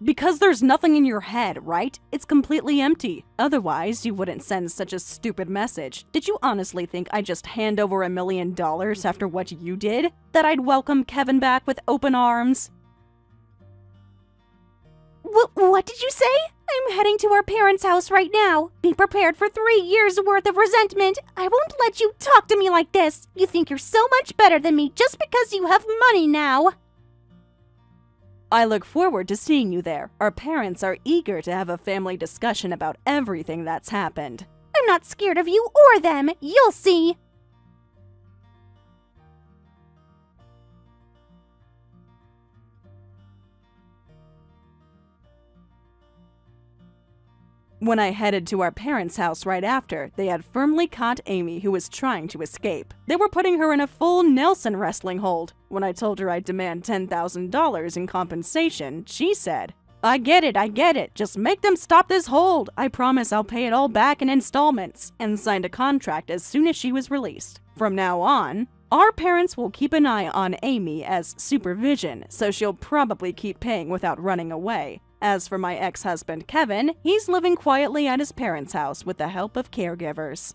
Because there's nothing in your head, right? It's completely empty. Otherwise, you wouldn't send such a stupid message. Did you honestly think I'd just hand over $1 million after what you did? That I'd welcome Kevin back with open arms? What did you say? I'm heading to our parents' house right now. Be prepared for 3 years' worth of resentment. I won't let you talk to me like this. You think you're so much better than me just because you have money now. I look forward to seeing you there. Our parents are eager to have a family discussion about everything that's happened. I'm not scared of you or them. You'll see. When I headed to our parents' house right after, they had firmly caught Amy, who was trying to escape. They were putting her in a full Nelson wrestling hold. When I told her I'd demand $10,000 in compensation, she said, I get it. Just make them stop this hold. I promise I'll pay it all back in installments," and signed a contract as soon as she was released. From now on, our parents will keep an eye on Amy as supervision, so she'll probably keep paying without running away. As for my ex-husband Kevin, he's living quietly at his parents' house with the help of caregivers.